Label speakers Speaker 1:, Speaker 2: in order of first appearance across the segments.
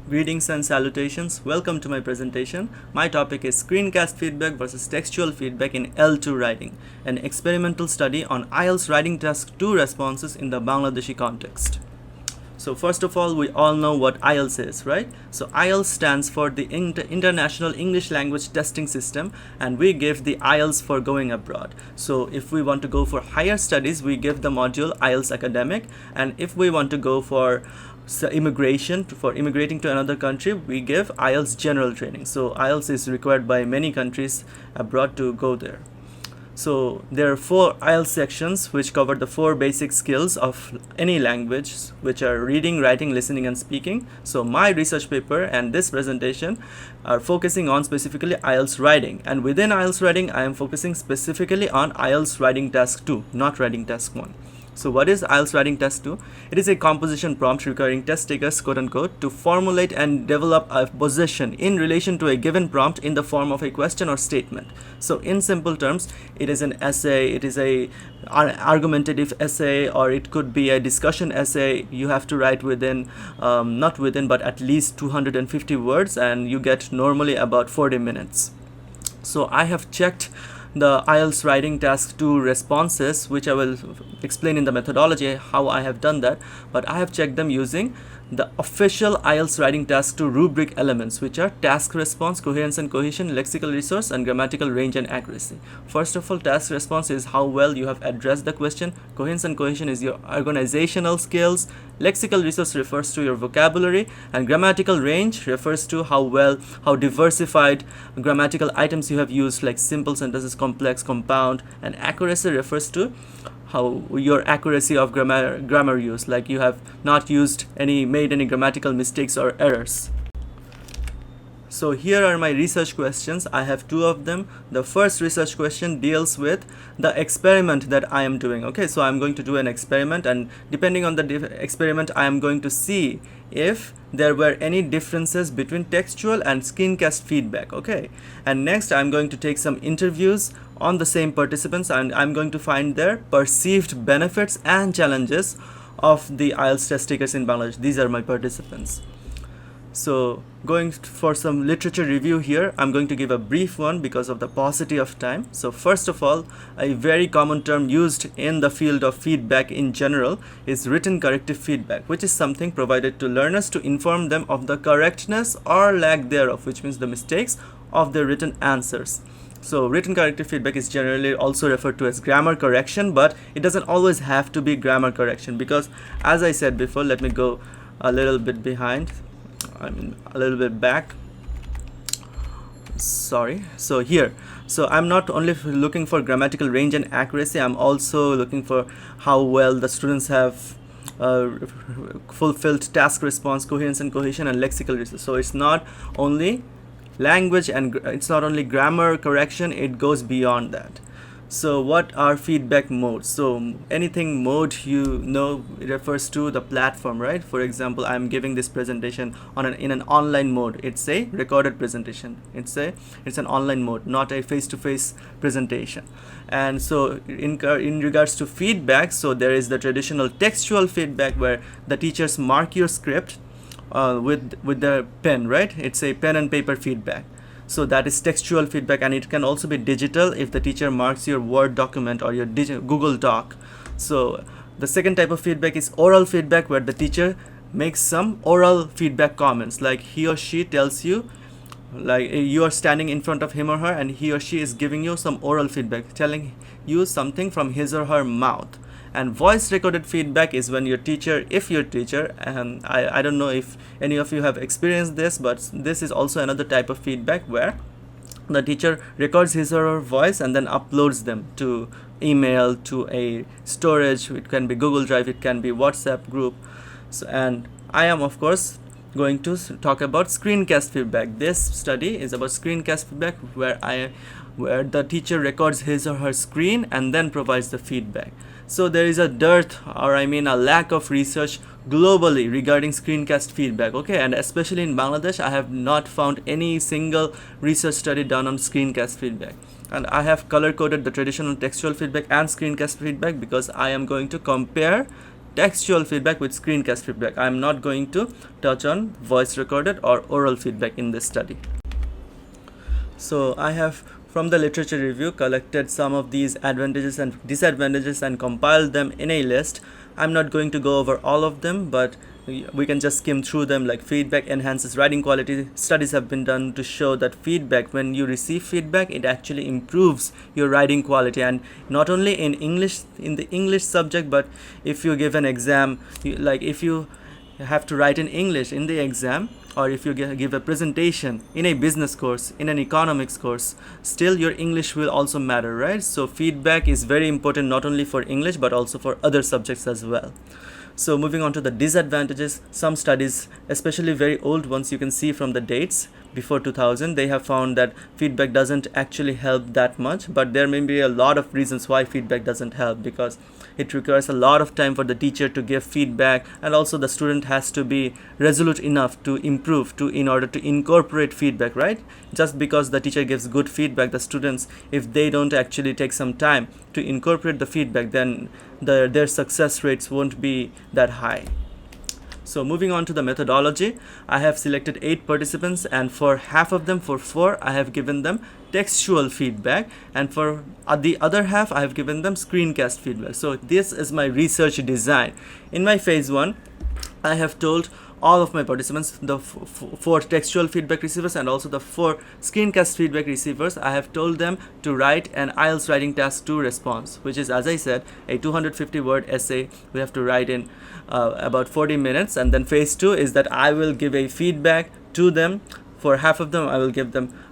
Speaker 1: Greetings and salutations. Welcome to my presentation. My topic is Screencast Feedback versus Textual Feedback in L2 Writing, an experimental study on IELTS Writing Task 2 responses in the Bangladeshi context. So first of all, we all know what IELTS is, right? So IELTS stands for the International English Language Testing System, and we give the IELTS for going abroad. So if we want to go for higher studies, we give the module IELTS Academic, and if we want to go for immigrating to another country, we give IELTS General Training. So IELTS is required by many countries abroad to go there. So there are 4 IELTS sections which cover the 4 basic skills of any language, which are reading, writing, listening, and speaking. So my research paper and this presentation are focusing on specifically IELTS writing, and within IELTS writing I am focusing specifically on IELTS Writing Task 2, not Writing Task 1. So what is IELTS Writing Task 2? It is a composition prompt requiring test takers, quote unquote, to formulate and develop a position in relation to a given prompt in the form of a question or statement. So in simple terms, it is an essay, it is an argumentative essay, or it could be a discussion essay. You have to write within, not within, but at least 250 words, and you get normally about 40 minutes. So I have checked the IELTS Writing Task 2 responses, which I will explain in the methodology how I have done that, but I have checked them using the official IELTS Writing Task 2 rubric elements, which are task response, coherence and cohesion, lexical resource, and grammatical range and accuracy. First of all, task response is how well you have addressed the question. Coherence and cohesion is your organizational skills. Lexical resource refers to your vocabulary, and grammatical range refers to how diversified grammatical items you have used, like simple sentences, complex, compound, and accuracy refers to how your accuracy of grammar use, like you have not made any grammatical mistakes or errors. So here are my research questions. I have 2 of them. The first research question deals with the experiment that I am doing. Okay, so I'm going to do an experiment, and depending on the experiment, I am going to see if there were any differences between textual and screencast feedback. Okay, and next I'm going to take some interviews on the same participants, and I'm going to find their perceived benefits and challenges of the IELTS test takers in Bangladesh. These are my participants. So going for some literature review here, I'm going to give a brief one because of the paucity of time. So first of all, a very common term used in the field of feedback in general is written corrective feedback, which is something provided to learners to inform them of the correctness or lack thereof, which means the mistakes of their written answers. So written corrective feedback is generally also referred to as grammar correction, but it doesn't always have to be grammar correction, because as I said before, let me go a little bit back. Sorry. So here, so I'm not only looking for grammatical range and accuracy, I'm also looking for how well the students have fulfilled task response, coherence and cohesion, and lexical resource. So it's not only language and it's not only grammar correction, it goes beyond that. So what are feedback modes? So anything mode, it refers to the platform, right? For example, I'm giving this presentation in an online mode. It's a recorded presentation. It's an online mode, not a face-to-face presentation. And so in regards to feedback, so there is the traditional textual feedback where the teachers mark your script with the pen, right? It's a pen and paper feedback. So that is textual feedback, and it can also be digital if the teacher marks your Word document or your Google Doc. So the second type of feedback is oral feedback, where the teacher makes some oral feedback comments, like he or she tells you, like you are standing in front of him or her, and he or she is giving you some oral feedback, telling you something from his or her mouth. And voice recorded feedback is when your teacher, and I don't know if any of you have experienced this, but this is also another type of feedback where the teacher records his or her voice and then uploads them to email, to a storage. It can be Google Drive, it can be WhatsApp group. So, and I am of course going to talk about screencast feedback. This study is about screencast feedback, where the teacher records his or her screen and then provides the feedback. So there is a lack of research globally regarding screencast feedback, okay, and especially in Bangladesh, I have not found any single research study done on screencast feedback. And I have color coded the traditional textual feedback and screencast feedback because I am going to compare textual feedback with screencast feedback. I am not going to touch on voice recorded or oral feedback in this study. So I have from the literature review collected some of these advantages and disadvantages and compiled them in a list. I'm not going to go over all of them, but we can just skim through them. Like feedback enhances writing quality. Studies have been done to show that feedback, when you receive feedback, it actually improves your writing quality, and not only in English, in the English subject, but if you give an exam, like if you have to write in English in the exam, or if you give a presentation in a business course, in an economics course, still your English will also matter, right? So feedback is very important not only for English but also for other subjects as well. So moving on to the disadvantages, some studies, especially very old ones, you can see from the dates before 2000, they have found that feedback doesn't actually help that much, but there may be a lot of reasons why feedback doesn't help, because it requires a lot of time for the teacher to give feedback, and also the student has to be resolute enough to improve in order to incorporate feedback, right? Just because the teacher gives good feedback, the students, if they don't actually take some time to incorporate the feedback, then their success rates won't be that high. So moving on to the methodology, I have selected 8 participants, and for half of them, for 4, I have given them textual feedback, and for the other half, I have given them screencast feedback. So this is my research design. In my phase 1, I have told all of my participants, the 4 textual feedback receivers and also the 4 screencast feedback receivers, I have told them to write an IELTS Writing Task 2 response, which is, as I said, a 250 word essay we have to write in about 40 minutes. And then phase 2 is that I will give a feedback to them. For half of them,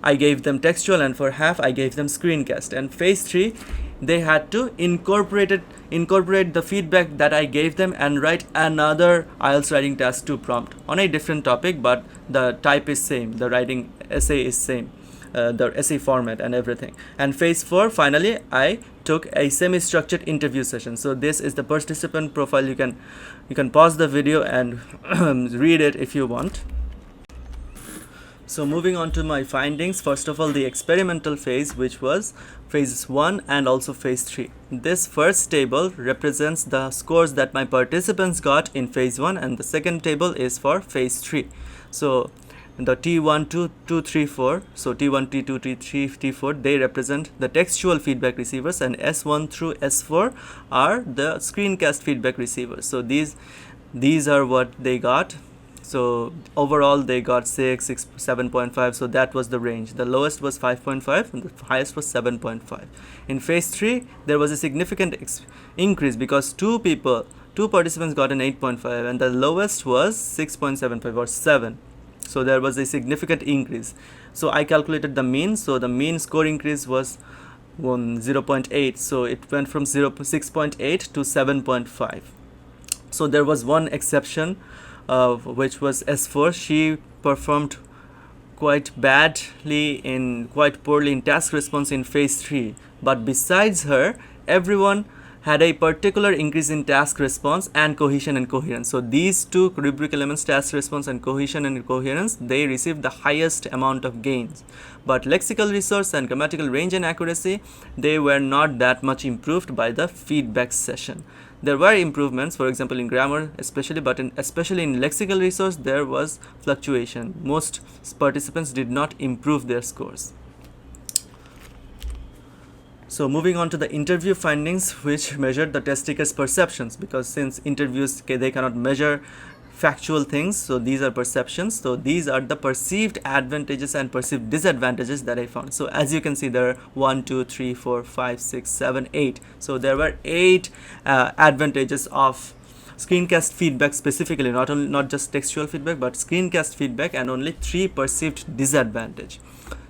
Speaker 1: I gave them textual, and for half I gave them screencast. And phase 3, they had to incorporate the feedback that I gave them and write another IELTS Writing Task 2 prompt on a different topic, but the type is same, the writing essay is same, the essay format and everything. And phase 4, finally, I took a semi-structured interview session. So this is the participant profile. You can pause the video and read it if you want. So moving on to my findings, first of all, the experimental phase, which was phase 1 and also phase 3. This first table represents the scores that my participants got in phase 1, and the second table is for phase 3. So the T1, 2, 2, 3, 4, so T1, T2, T3, T4, they represent the textual feedback receivers, and S1 through S4 are the screencast feedback receivers. So these are what they got. So overall they got 6, 7.5, so that was the range. The lowest was 5.5 and the highest was 7.5. In phase 3, there was a significant increase because two participants got an 8.5 and the lowest was 6.75 or 7. So there was a significant increase. So I calculated the mean. So the mean score increase was 0.8. So it went from 6.8 to 7.5. So there was one exception, which was S4. She performed quite poorly in task response in phase 3. But besides her, everyone had a particular increase in task response and cohesion and coherence. So these two rubric elements, task response and coherence, they received the highest amount of gains. But lexical resource and grammatical range and accuracy, they were not that much improved by the feedback session. There were improvements, for example, in grammar especially, but especially in lexical resource, there was fluctuation. Most participants did not improve their scores. So moving on to the interview findings, which measured the test takers' perceptions, because since interviews, they cannot measure factual things, so these are perceptions. So these are the perceived advantages and perceived disadvantages that I found. So as you can see, there are 1, 2, 3, 4, 5, 6, 7, 8. So there were 8 advantages of screencast feedback specifically, not just textual feedback, but screencast feedback, and only 3 perceived disadvantage.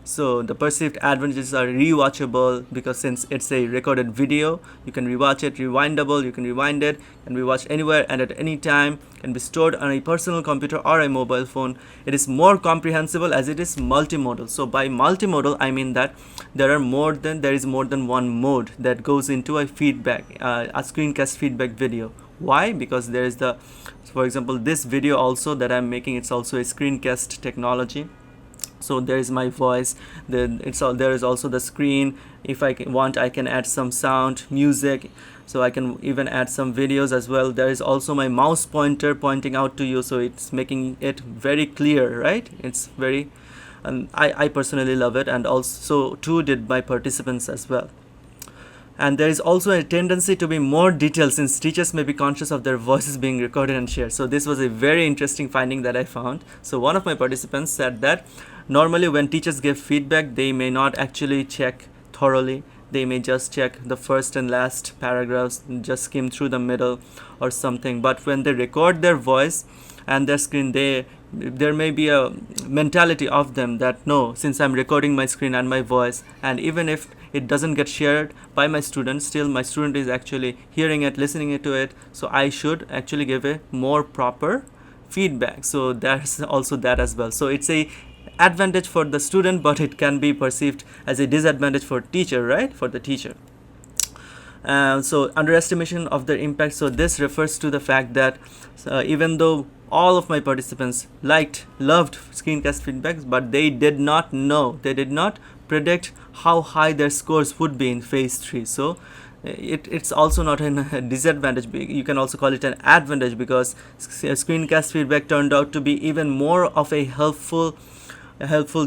Speaker 1: So the perceived advantages are rewatchable, because since it's a recorded video, you can rewatch it. Rewindable, you can rewind it, can be watched anywhere and at any time, can be stored on a personal computer or a mobile phone. It is more comprehensible as it is multimodal. So by multimodal, I mean that there is more than one mode that goes into a screencast feedback video. Why? Because there is for example, this video also that I'm making, it's also a screencast technology. So there is my voice, then there is also the screen. If I want, I can add some sound, music, so I can even add some videos as well. There is also my mouse pointer pointing out to you, so it's making it very clear, right? It's very, and I personally love it, and also too did my participants as well. And there is also a tendency to be more detailed, since teachers may be conscious of their voices being recorded and shared. So this was a very interesting finding that I found. So one of my participants said that normally when teachers give feedback, they may not actually check thoroughly. They may just check the first and last paragraphs, just skim through the middle or something. But when they record their voice and their screen, there may be a mentality of them that no, since I'm recording my screen and my voice, and even if it doesn't get shared by my student, still my student is actually hearing it, listening to it, so I should actually give a more proper feedback. So there's also that as well. So it's a advantage for the student, but it can be perceived as a disadvantage for teacher, right? For the teacher. So underestimation of their impact. So this refers to the fact that even though all of my participants loved screencast feedbacks, but they did not predict how high their scores would be in phase 3. So it's also not a disadvantage. You can also call it an advantage, because screencast feedback turned out to be even more of a helpful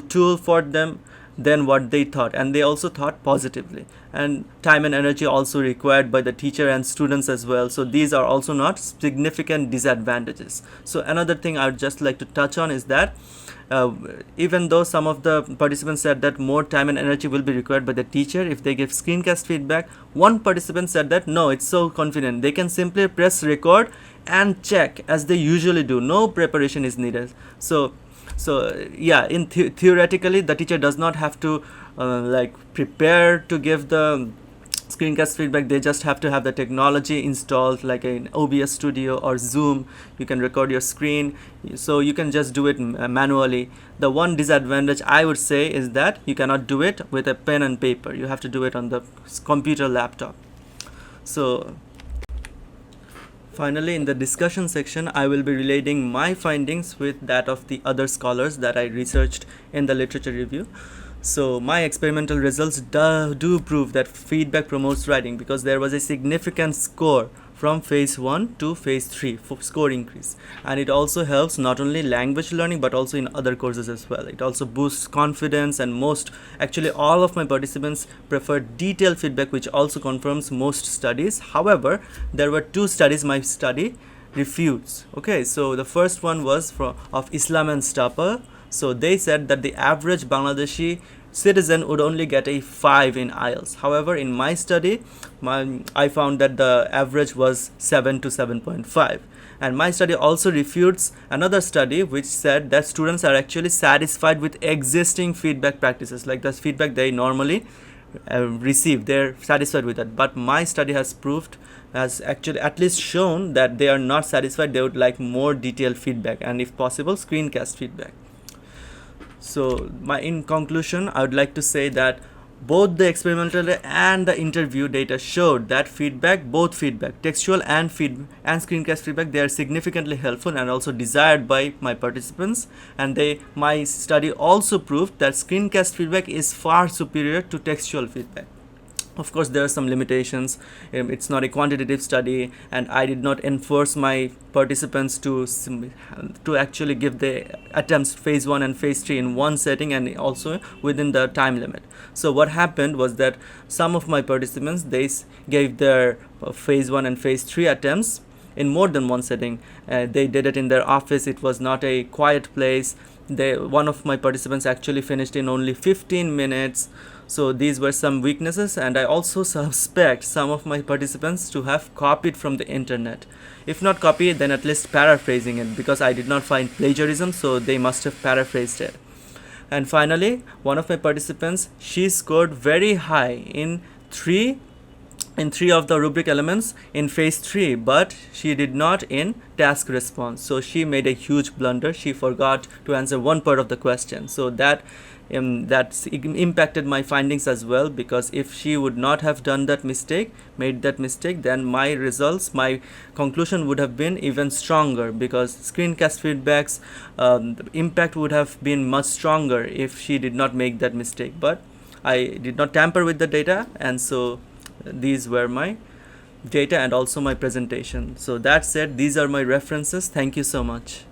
Speaker 1: tool for them than what they thought, and they also thought positively. And time and energy also required by the teacher and students as well. So these are also not significant disadvantages. So another thing I would just like to touch on is that even though some of the participants said that more time and energy will be required by the teacher if they give screencast feedback, one participant said that no, it's so convenient, they can simply press record and check as they usually do. No preparation is needed. So yeah, in theoretically the teacher does not have to prepare to give the screencast feedback. They just have to have the technology installed, like an OBS Studio or Zoom. You can record your screen, so you can just do it manually. The one disadvantage I would say is that you cannot do it with a pen and paper. You have to do it on the computer laptop. So finally, in the discussion section, I will be relating my findings with that of the other scholars that I researched in the literature review. So my experimental results do prove that feedback promotes writing, because there was a significant score from phase 1 to phase 3 for score increase, and it also helps not only language learning but also in other courses as well. It also boosts confidence, and all of my participants preferred detailed feedback, which also confirms most studies. However, there were 2 studies my study refutes. Okay, so the first one was of Islam and Stapel. So they said that the average Bangladeshi citizen would only get a 5 in IELTS. However, in my study, I found that the average was 7 to 7.5. And my study also refutes another study which said that students are actually satisfied with existing feedback practices, like the feedback they normally receive. They're satisfied with that. But my study has actually at least shown that they are not satisfied. They would like more detailed feedback, and if possible, screencast feedback. So in conclusion, I would like to say that both the experimental and the interview data showed that both feedback, textual and screencast feedback, they are significantly helpful and also desired by my participants. And my study also proved that screencast feedback is far superior to textual feedback. Of course, there are some limitations. It's not a quantitative study, and I did not enforce my participants to actually give the attempts phase 1 and phase 3 in one setting and also within the time limit. So what happened was that some of my participants, they gave their phase 1 and phase 3 attempts in more than one setting. They did it in their office. It was not a quiet place. One of my participants actually finished in only 15 minutes. So these were some weaknesses, and I also suspect some of my participants to have copied from the internet. If not copied, then at least paraphrasing it, because I did not find plagiarism, so they must have paraphrased it. And finally, one of my participants, she scored very high in in 3 of the rubric elements in phase 3, but she did not in task response. So she made a huge blunder. She forgot to answer one part of the question. So that impacted my findings as well, because if she would not have done that mistake, made that mistake, then my results, my conclusion would have been even stronger, because screencast feedback's impact would have been much stronger if she did not make that mistake. But I did not tamper with the data, and so these were my data and also my presentation. So that said, these are my references. Thank you so much.